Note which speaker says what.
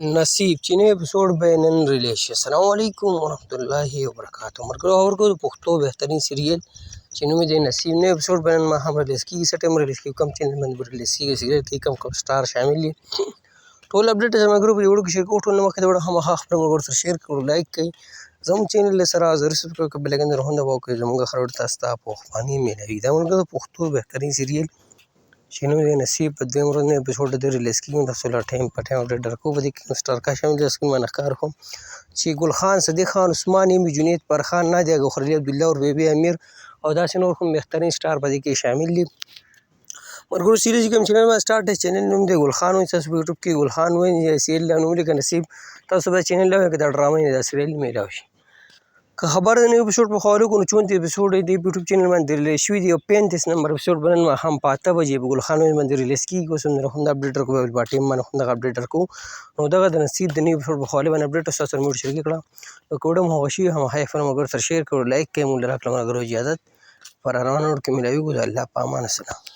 Speaker 1: نصیب چې نوی اپیسوډ به نن ریلیز شي. السلام علیکم ورحمت الله وبرکاتو. ملګرو د پښتو بهترین سیریل چې نوم یې دی نصیب، نوی اپیسوډ به نن ماښام ریلیز کېږي. څه ټایم ریلیز کېږي، کوم چینل باندې به ریلیز کېږي، سیریل کې کوم سټار شامل دي، ټول اپډیټ زما ملګرو په دې ویډیو کې شیر کوو. ټول نه مخکې د ویډیو خامخا خپلو ملګرو سره شیر کړو، لایک کړئ، زموږ چینل سره ضرور سبسکرایب کړئ، بل آیکن هم دباو کړئ. زموږ هر ویډیو تاسو ته پوښتنې میلاوي. دا ملګرو د پښتو بهترین سیریل چې نوم یې دی نصیب په دویم ورځ نوی اپیسوډ د ده ریلیز کېږي. تاسو له ټایم په ټایم اپډیټ درکوو. په دې کې کوم سټار کاسټ شامل دي، سکرین باندې ښکاره کوم چې ګل خان، صدیق خان، عثمان یمي، جنید، فرخان، نادیه، ګوهر علي عبدالله اور بیبي امیر او داسې نور کوم بهترین سټار په دې کې شامل دي. ملګرو سیریز کوم چینل باندې سټارټ دی، چینل نوم دی ګل خان وایي. تاسو په یوټیوب کې ګل خان وایي یا سیریل نوم لیکه نصیب، تاسو به چینل لا وایي که دا ډرامه یې دا سیریل میلاو شي. که خبر د نوي اپیسوډ په خبرو کوو، نو 34 اپیسوډ یې د یوټیوب چینل باندې ریلیز شوي دي او 35 نمبر اپیسوډ به نن ماښام په 8 بجې په ګل خان وایي باندې ریلیز کېږي. اوس هم همدا اپډیټ درکوو، په ټیم باندې همدغه اپډیټ درکوو. نو دغه د نصیب د نوي اپیسوډ په حوالې باندې اپډیټ ستاسو سره مې شریک کړه. نو که ویډیو مو خوښه شوي هماغه یې خپلو ملګرو سره شیر کړو، لایک کړئ، مونږ له راکړه ملګرو اجازت پر روانه وړ کې میلاویږو. د الله په امان. السلام.